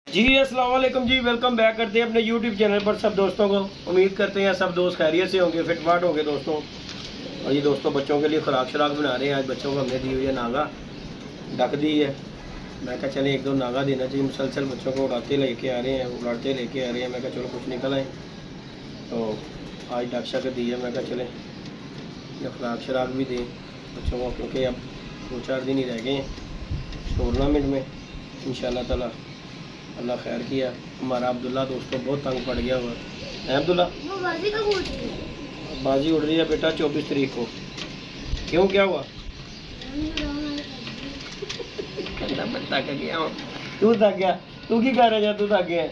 जी अस्सलाम वालेकुम जी, welcome back करते हैं अपने यूट्यूब चैनल पर सब दोस्तों को। उम्मीद करते हैं सब दोस्त खैरियत से होंगे, फिटफाट होंगे दोस्तों। और ये दोस्तों बच्चों के लिए खुराक शुराक बना रहे हैं। आज बच्चों को हमने दी हुई है नागा, डक दी है। मैं कहा चले एक दो नागा देना चाहिए, मुसलसल बच्चों को उड़ाते लेके आ रहे हैं, उड़ाते लेके आ रहे हैं। मैं कहा चलो कुछ निकल आए, तो आज डक शक दी है। मैं कहा चले या खुराक शुराक भी दें बच्चों को, क्योंकि अब 2-4 दिन ही रह गए हैं टूर्नामेंट में। इंशाल्लाह ताला अल्लाह खैर किया। हमारा अब्दुल्ला दोस्तों बहुत तंग पड़ गया हुआ है। अब्दुल्ला बाजी उड़ रही है बेटा 24 तारीख को। क्यों, क्या हुआ? तू थक गया? तू की कर रहा? तू थक गया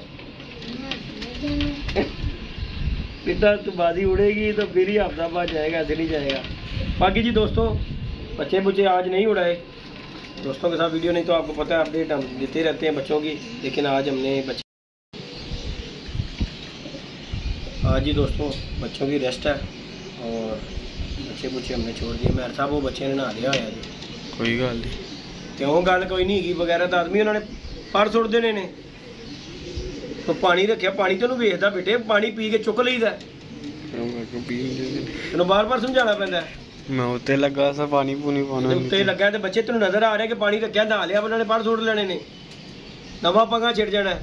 बेटा, तू बाजी उड़ेगी तो फिर ही हफ्ता बाद जाएगा, ऐसे नहीं जाएगा। बाकी जी दोस्तों बच्चे बुच्चे आज नहीं उड़ाए दोस्तों के साथ वीडियो, नहीं तो आपको पता है अपडेट हम देते रहते हैं बच्चों की। लेकिन आज हमने आज ही दोस्तों बच्चों की रेस्ट है और बच्चे बुच्चे हमने छोड़ दिए। मेरे साहब वो बच्चे ने नहा लिया होया जी। कोई गल नहीं, क्यों गल कोई नहीं है वगैरह तो आदमी उन्होंने पर सुट देने ने। तो पानी रखिया, पानी तेन वेखदा बेटे, पानी पी के चुक लईदा। तेन बार बार समझाना पैंदा है। मैं उत्ते लगा सा पानी पूनी पाना उत्ते लगा तो बच्चे तेन नजर आ रहा है कि पानी रखिया, नहा लिया, उन्होंने पर सुट लेने ने, नवा पंगा छिड़ जाना है।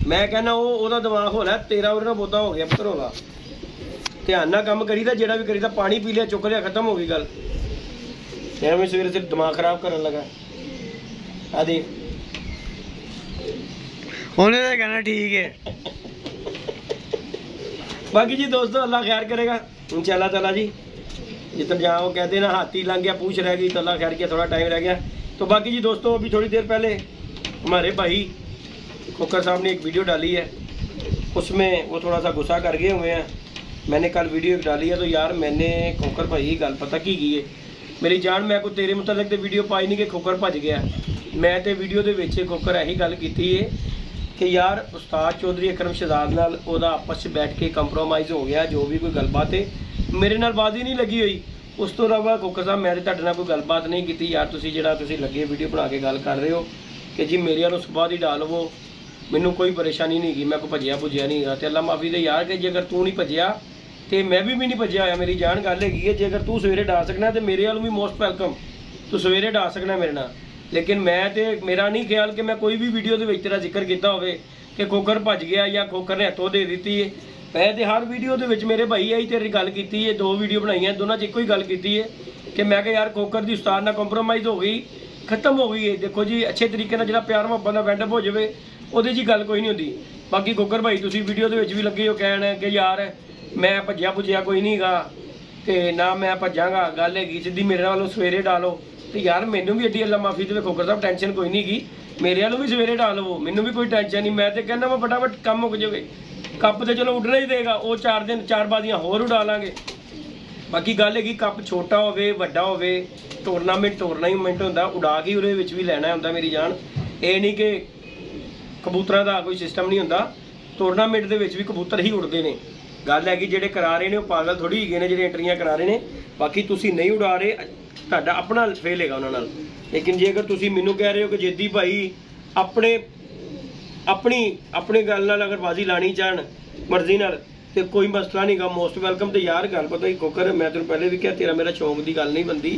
मैं कहना वो दिमाग होना, तेरा उन्हें बोता हो गया पुत्र होगा। ध्यान ना काम करीदा, जेड़ा भी करीदा, पानी पी लिया चुक लिया, खत्म हो गई गल। मैं सवेरे से दिमाग खराब करने लगा। आ देख उन्हें तो कहना ठीक है। बाकी जी दोस्तों अल्लाह खैर करेगा इंशाल्लाह ताला जी। जितना जहाँ वो कहते हैं ना हाथी लंघ गया पूछ रह गई, तो अल्लाह खैर किया, थोड़ा टाइम रह गया। तो बाकी जी दोस्तों अभी थोड़ी देर पहले हमारे भाई खोकर साहब ने एक वीडियो डाली है, उसमें वो थोड़ा सा गुस्सा कर गए हुए हैं। मैंने कल वीडियो डाली है, तो यार मैंने खोकर भाई गल पता की है मेरी जान, मैं कोई तेरे मुताबिक तो वीडियो पाई नहीं कि खोकर भज गया। मैं तो वीडियो के विच खोकर यही गल की है कि यार उस्ताद चौधरी अकरम शहजाद नाल ओदा आपस में बैठ के कंप्रोमाइज़ हो गया। जो भी कोई गलबात है मेरे नाल बाजी नहीं लगी हुई। उस तो इलावा खोकर साहब मैं तुहाडे नाल कोई गलबात नहीं की। यार तुसीं जिहड़ा तुसीं लगे वीडियो बना के गल कर रहे हो कि जी मेरे वालों सुबाह ही डाल लवो, मैनू कोई परेशानी नहीं की, मैं कोई भजिया भुजिया नहीं गा। तो अल्लाह माफ़ी दे यार कि जेकर तू नहीं भजिया तो मैं भी नहीं भजिया होया। मेरी जान गल हैगी है, जेकर तू सवेरे डा सकना तो मेरे वालों भी मोस्ट वेलकम, तू सवेरे डा सकना मेरे नाल। लेकिन मैं तो मेरा नहीं ख्याल कि मैं कोई भी वीडियो के तेरा जिक्र किया होवे कि खोकर भज गया या खोकर ने हथों दे दी है। मैं तो हर वीडियो के मेरे भाई आई तेरी गल की है, 2 वीडियो बनाई, दोनों च एको ही गल की है कि मैं यार खोकर की उस्ताद नाल कंप्रोमाइज़ हो गई, खत्म हो गई है। देखो जी अच्छे तरीके नाल जिहड़ा प्यार मुहब्बत का वैंडअप हो जाए ਉਹਦੇ 'ਚ गल कोई नहीं होती। बाकी खोकर भाई तुसीं वीडियो के भी लगे हो कहण कि यार मैं भजिया भुजिया कोई नहीं गा तो ना मैं भजांगा, गल हैगी सीधी मेरे वालों सवेरे डालो। तो यार मैनू भी एडी अल्लाह माफ़ी दे खोकर साहब टेंशन कोई नहीं की, मेरे वालों भी सवेरे डाल लवो, मैनू भी कोई टेंशन नहीं। मैं तो कहना मैं फटाफट काम मुक जाए, कप तो चलो उड़ना ही देगा, वो 4 दिन 4 बाजियां होर उड़ा लाँगे। बाकी गल हैगी कप छोटा होवे वड्डा होवे, टूरनामेंट होंदा, उड़ा के उहदे विच भी लैना होंदा मेरी जान। ये नहीं कि कबूतरों का कोई सिस्टम नहीं होंदा, टूरनामेंट दे विच भी कबूतर ही उड़ते हैं। गल है कि जेडे करा रहे हैं वो पागल थोड़ी है ने जेडे एंट्रियां करा रहे हैं। बाकी तुसीं नहीं उड़ा रहे, तुहाडा अपना फेल हैगा उन्हां नाल। लेकिन जे अगर तुसीं मैनूं कह रहे हो कि जेदी भाई अपनी गल नाल अगर बाजी लानी चाहन मर्जी नाल तो कोई मसला नहीं गा, मोस्ट वेलकम। तो यार गल पता ही खोकर मैं तेन पहले भी कहा तेरा मेरा शौक की गल नहीं बनती।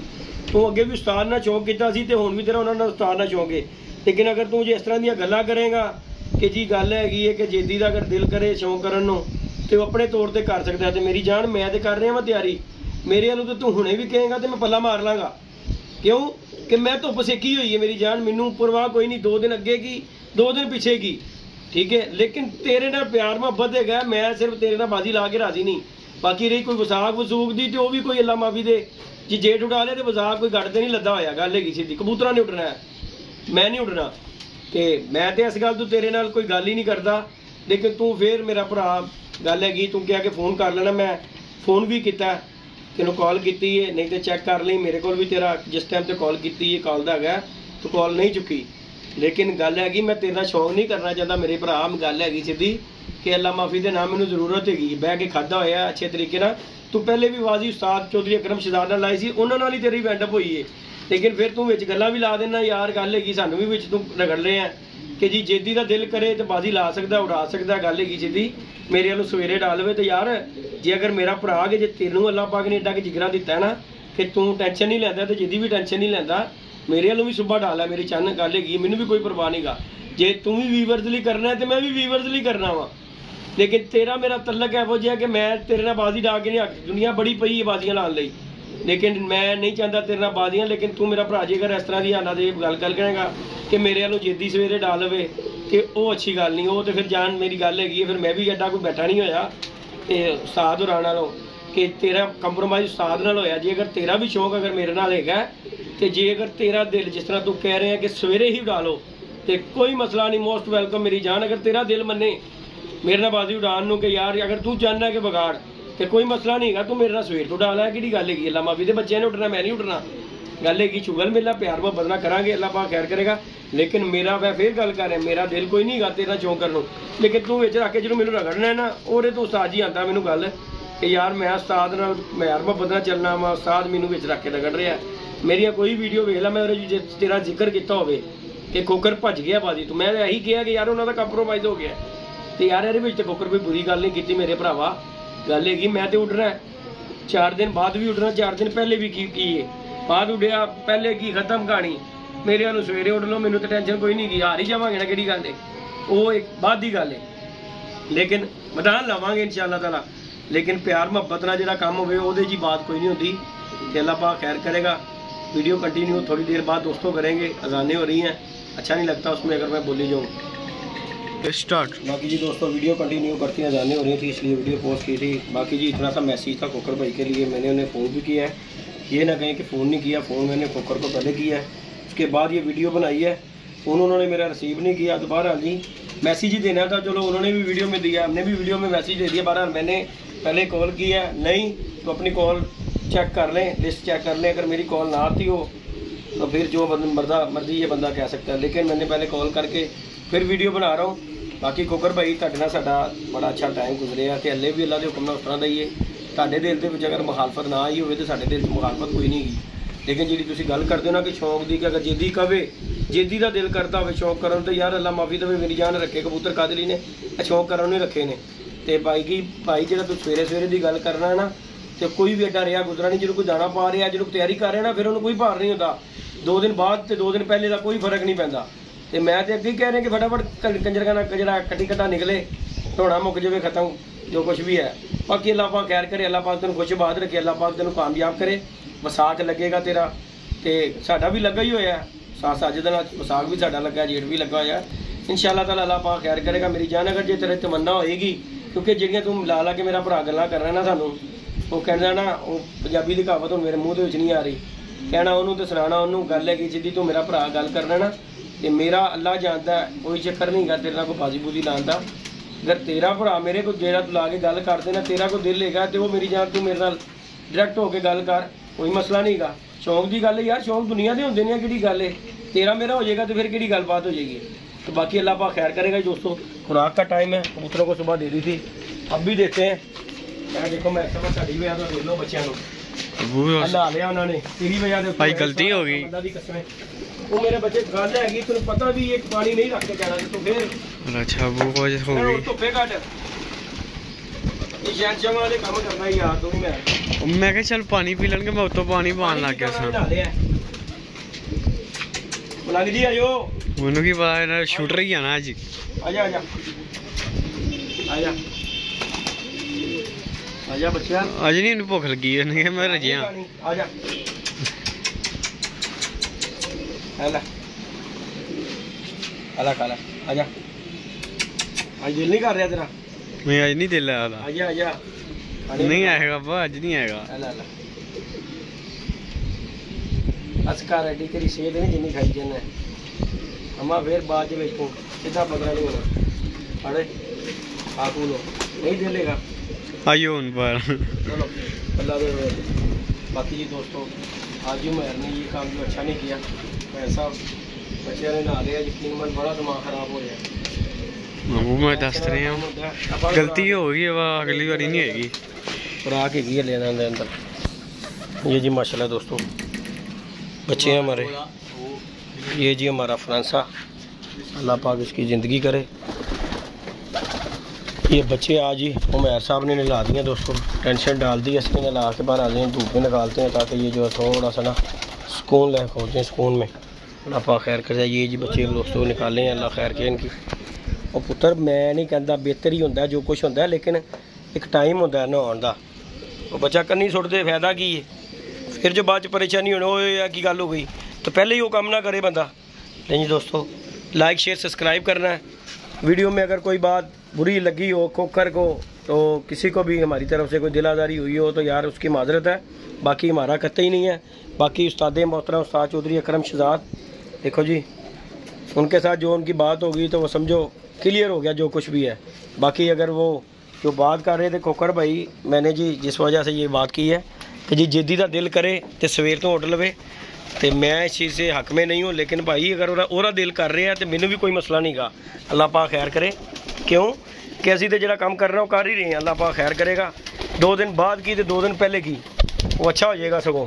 तू अगे भी उस्ताद नाल शौक किया तो हुण भी तेरा उन्हां नाल उस्ताद नाल शौक है। लेकिन अगर तू जो इस तरह दी गल्लां करेगा कि जी गल हैगी है कि जेदी का अगर दिल करे शौक करन नूं तो अपने तौर पर कर सकता है। तो मेरी जान मैं तो कर रहा मैं तैयारी, मेरे वालों तो तू हुणे भी कहेगा तो मैं पल्ला मार लाँगा। क्यों कि मैं धुप सेकी हुई है मेरी जान, मैनू परवाह कोई नहीं, 2 दिन अगे की 2 दिन पिछे की, ठीक है। लेकिन तेरे नाल प्यार मुहब्बत है, मैं सिर्फ तेरे नाल बाजी ला के राजी नहीं। बाकी रही कोई वसाक वसूक दी तो भी कोई अल्लाह माफ़ी दे जी जेठ उड़ा लिया तो वसाक कोई गढ़ तो नहीं लद्दा होया। गल हैगी सीधी, कबूतरा ने उड़ना है, मैं नहीं उड़ना। तो मैं तो इस गल तू तेरे नाल कोई गल ही नहीं करता। लेकिन तू फिर मेरा भरा गल हैगी तू क्या कि फ़ोन कर लेना, मैं फ़ोन भी किया, तेनों कॉल की है, नहीं तो चैक कर ली मेरे को भी तेरा जिस टाइम तो कॉल की है कॉल का है, तो कॉल नहीं चुकी। लेकिन गल हैगी मैं तेरा शौक नहीं करना चाहता मेरे भरा। गल हैगी सीधी कि अल्लाह माफ़ी दे ना मैनू जरूरत हैगी बह के खादा होया अच्छे तरीके नाल। तू पहले भी बाजी उस्ताद चौधरी अकरम शहजाद नाल लाई सी, उन्हां नाल ही तेरी वैंडअप हुई है। लेकिन फिर तू विच गल्लां भी ला देना यार गल हैगी सानू भी विच तू रगड़ रहे हैं कि जी जेदी का दिल करे तो बाजी ला सकता उड़ा सकता, गल हैगी जेदी मेरे वालों सवेरे डाल लवे। तो यार जे अगर मेरा भरा के जे तेनों अल्लाह पाक ने एडा कि जिगरा दिता है ना कि तू टेंशन नहीं लैंदा तो जेदी भी टेंशन नहीं लैंदा, मेरे वालों भी सुबह डाल है मेरी चन्न, गल हैगी मैनूं भी कोई परवाह नहीं गा। जे तू भी वीवर्स लिए करना है तो मैं भी वीवर्स लिए करना वा, लेकिन तेरा मेरा तलक एहो जिहा कि मैं तेरे नाल बाजी डा के नहीं, दुनिया बड़ी पई है बाजियां लाने लई, लेकिन मैं नहीं चाहता तेरे नाल बाजियां। लेकिन तू मेरा भरा जे अगर इस तरह की हालात की गल कर करेगा कि मेरे वालों जेदी सवेरे डाल लवे कि वो अच्छी गल नहीं, वो तो फिर जान मेरी गल हैगी है, फिर मैं भी एडा कोई बैठा नहीं होया ते उस्ताद होरां नालों कि तेरा कंप्रोमाइज़ उस्ताद नाल होया। जे अगर तेरा भी शौक अगर मेरे नाल हैगा ते जे अगर तेरा दिल जिस तरह तू कह रहे हैं कि सवेरे ही उड़ा लो तो कोई मसला नहीं, मोस्ट वेलकम मेरी जान। अगर तेरा दिल मने मेरे नाल बाजी उड़ान नूं कि यार अगर तू चाहना कि बगाड़ तो कोई मसला नहीं है, तू मेरे नाल सवेर तो डाल है कि गल हैगी। अल्लाह माफी दे बच्चे ने उठना, मैं नहीं उठना, गल हैगी शुगल मेला प्यार मोहब्बत ना करांगे, अल्लाह पाक खैर करेगा। लेकिन मेरा मैं फिर गल कर रहा मेरा दिल कोई नहीं गा तेरा चौंक करन, लेकिन तू विच रख के जो मैनूं रगड़ना है ना ओहदे तो उस्ताद जी आंदा मैनूं गल कि यार मैं उस्ताद नाल प्यार मोहब्बत नाल चलना वा, उस्ताद मैनूं विच रख के रगड़ रहा। मेरिया कोई वीडियो वेख ला मैं उहदे तेरा जिक्र किया होवे कि खोकर भज गया बाजी तो मैं यही कहा कि यार उन्होंने कंप्रोमाइज़ हो गया, तो यार ये तो खोकर कोई बुरी गल नहीं की मेरे भरावा, गल हैगी मैं तो उड़ना 4 दिन बाद भी उड़ना, 4 दिन पहले भी की है बाद उड़िया, पहले की खत्म कहानी। मेरे वालों सवेरे उड़ लो, मैनूं तो टेंशन कोई नहीं की, हार ही जावांगे ना, किहड़ी गल है वो एक बाद की गल है, लेकिन मैदान लवांगे इंशाअल्लाह ताला। लेकिन प्यार मुहब्बत नाल जिहड़ा काम होवे ओहदे जी बात कोई नहीं होती, ते अल्लाह पाक खैर करेगा। वीडियो कंटिन्यू थोड़ी देर बाद दोस्तों करेंगे, अजानें हो रही हैं, अच्छा नहीं लगता उसमें अगर मैं बोली जाऊँ। स्टार्ट। बाकी जी दोस्तों वीडियो कंटिन्यू करती हैं, अजानें हो रही थी इसलिए वीडियो पोस्ट की थी। बाकी जी इतना सा मैसेज था खोकर भाई के लिए, मैंने उन्हें फ़ोन भी किया है, ये ना कहें कि फ़ोन नहीं किया, फ़ोन मैंने खोकर को पहले किया है, उसके बाद ये वीडियो बनाई है। फ़ोन उन्होंने मेरा रिसीव नहीं किया, तो बहरहाल जी मैसेज ही देना था, चलो उन्होंने भी वीडियो में दिया, हमने भी वीडियो में मैसेज दे दिया। बहरहाल मैंने पहले कॉल किया, नहीं तो अपनी कॉल चेक कर लें, लिस्ट चेक कर लें, अगर मेरी कॉल ना आती हो तो फिर जो मर्जी ये बंदा कह सकता है, लेकिन मैंने पहले कॉल करके फिर वीडियो बना रहा हूँ। बाकी खोकर भाई तुहाडे नाल साडा बड़ा अच्छा टाइम गुजरिया ते हल्ले भी अल्लाह के हुक्म नाल उस तरह दा ही है। तुहाडे दिल दे विच अगर मुखालफत ना आई होवे तो साडे दिल च मुखालफत कोई नहीं हैगी, लेकिन जी तुसीं गल करदे हो ना कि शौक दी कि अगर जेदी कवे जेदी दा दिल करता होवे शौक करन तो यार अल्लाह माफी देवे मेरी जान रखे कबूतर कादली ने शौक करन नहीं रखे ने। तो भाई जिहड़ा तू सवेरे सवेरे दी गल करना है ना तो कोई भी एडा रिहा गुजरा नहीं, जो कोई दाना पा रहा जो तैयारी कर रहा ना फिर उन्होंने कोई भार नहीं होता, 2 दिन बाद तो 2 दिन पहले का कोई फर्क नहीं पैंदा। तो मैं तो अगे कह रहा कि फटाफट कंजरखाना कजरा कटी कटा निकले, धोना मुक जाए, खत्म जो कुछ भी है। बाकी अल्लाह पाक खैर करे, अल्लाह पाक तेन खुश बात रखे, अल्लाह पाक तेन कामयाब करे, वसाख लगेगा तेरा तो साडा भी लगा ही होया, अज दिन वसाख भी साडा लगा, जेठ भी लगा होया, इंशाअल्लाह ताला अल्लाह पाक खैर करेगा। मेरी जान अगर जे तेरे तमन्ना होएगी, क्योंकि जिहड़ियां तू ला ला के मेरा भरा गल्लां कर रहा ना सानूं, वो कहना ना वो पंजाबी दी कहावत हुण मेरे मूँह दे विच नहीं आ रही, कहना उन्होंने तो सुनाना उन्होंने गल है कि जिद्दी तू मेरा भरा गल करना ना तो मेरा अल्लाह जानता है, कोई चक्कर नहीं गा तेरे नाल कोई बाजी बूजी लाने का। अगर तेरा भरा मेरे को जेड़ा तू ला के गल कर देना, तेरा कोई दिल हैगा तो वो मेरी जान तू मेरे नाल डायरैक्ट होकर गल कर, कोई मसला नहीं गा। शौक की गल है यार, शौक दुनिया के होंगे ने, कि गल है तेरा मेरा हो जाएगा तो फिर कि गलबात हो जाएगी। तो बाकी अल्लाह पाक खैर करेगा। दोस्तों खुराक का टाइम है, कबूतरों को सुबह दे दी थी, अब भी देते हैं। मैं देखो मैं साड़ी वजह तो देख लो बच्चों को ला लिया उन्होंने, तेरी वजह से भाई गलती हो गई। वो मेरे बच्चे गल हैगी, तेन पता भी एक पानी नहीं रख के जाना तो फिर अच्छा वो वजह हो गई। धुप्पे घट ये शहर वाले काम करना ही यार, तू मैं कहा चल पानी पी लेंगे, मैं उतो पानी पान लग गया सा। मलंग जी आयो, मैनू की पता है शूटर ही आना अज। आजा आजा आजा आजा बच्चा, अज नहीं इन्हें भुख लगी है, मैं रजिया। आजा हेला हेला खाला, आजा। आज दिल नहीं कर रहा तेरा? मैं आज नहीं दिल आया था। आजा आजा, नहीं आएगा बा, आज नहीं आएगा। हेला हेला अस्का रेडी तेरी सेहत नहीं जिन्नी खाई जाना है, अम्मा फिर बाद में वेचूँ सीधा पकड़ा नहीं होना, अरे आकू लो नहीं दे लेगा। आइयो उन पर चलो अल्लाह दे। बाकी जी दोस्तों आज ही मैर ने ये काम जो अच्छा नहीं किया, ऐसा बच्चे ने नहा लिया, यकीन मन बड़ा दिमाग खराब हो गया। वो मैं दस रहे हैं गलती हो गई है, अगली बारी नहीं होगी। खुराक हैगी है लेना अंदर। ये जी माशाल्लाह दोस्तों बच्चे हैं हमारे, ये जी हमारा फ्रांसा, अल्लाह पाक इसकी ज़िंदगी करे। ये बच्चे आज ही उमैर साहब ने नहला दिए दोस्तों, टेंशन डाल दी इसने, नहला के बाहर आ जाए, धूप में निकालते हैं ताकि ये जो है थोड़ा सा ना सुकून लायक होते हैं, सुकून में। अल्लाह पाक खैर कर जाए। ये जी बच्चे दोस्तों निकाले हैं, अल्लाह खैर करे इनकी। और पुत्र मैं नहीं कहता बेहतर ही होंदा जो कुछ होंदा, लेकिन एक टाइम होंदा है नहाउण दा। वो बच्चा कन्नी सुट्टदे फायदा की है, फिर जो बाद च परेशानी होनी वो यार की गल हो गई, तो पहले ही वो काम ना करे बंदा। नहीं दोस्तों, लाइक शेयर सब्सक्राइब करना है। वीडियो में अगर कोई बात बुरी लगी हो खोकर को, तो किसी को भी हमारी तरफ से कोई दिलादारी हुई हो तो यार उसकी माजरत है, बाकी हमारा कतई नहीं है। बाकी उस्ताद मोहतरम उस्ताद चौधरी अकरम शहजाद, देखो जी उनके साथ जो उनकी बात होगी तो वो समझो क्लियर हो गया जो कुछ भी है। बाकी अगर वो जो बात कर रहे थे खोकर भाई, मैंने जी जिस वजह से ये बात की है कि जी जिद्दी का दिल करे तो सवेर तो उठ लवे, तो मैं इस चीज़ से हक में नहीं हूँ, लेकिन भाई अगर ओरा दिल कर रहे हैं तो मैनू भी कोई मसला नहीं गा। अल्लाह पाक खैर करे, क्यों कि असी तो जो काम कर रहे हो कर ही रहे हैं। अल्लाह पाक खैर करेगा। 2 दिन बाद की तो 2 दिन पहले की वो अच्छा हो जाएगा सगों।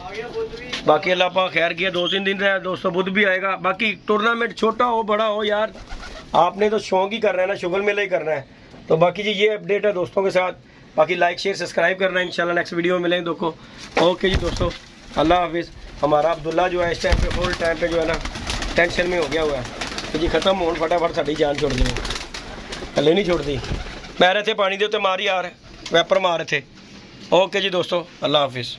बाकी अल्लाह पाक खैर किया, 2-3 दिन रहा दोस्तों, बुध भी आएगा। बाकी टूर्नामेंट छोटा हो बड़ा हो यार, आपने तो शौक ही करना है ना, शुगल मेला ही करना है। तो बाकी जी ये अपडेट है दोस्तों के साथ। बाकी लाइक शेयर सब्सक्राइब करना है। इंशाल्लाह नेक्स्ट वीडियो में मिलेंगे दोस्तों। ओके जी दोस्तों, अल्लाह हाफिज़। हमारा अब्दुल्ला जो है इस टाइम पे फुल टाइम पे जो है ना टेंशन में हो गया हुआ है कि जी खत्म हो फटाफट साड़ी जान छोड़ दी, हले नहीं छोड़ती। मैं रहे थे पानी के उत्ते मार यार वैपर मार रहे थे। ओके जी दोस्तों, अल्लाह हाफिज़।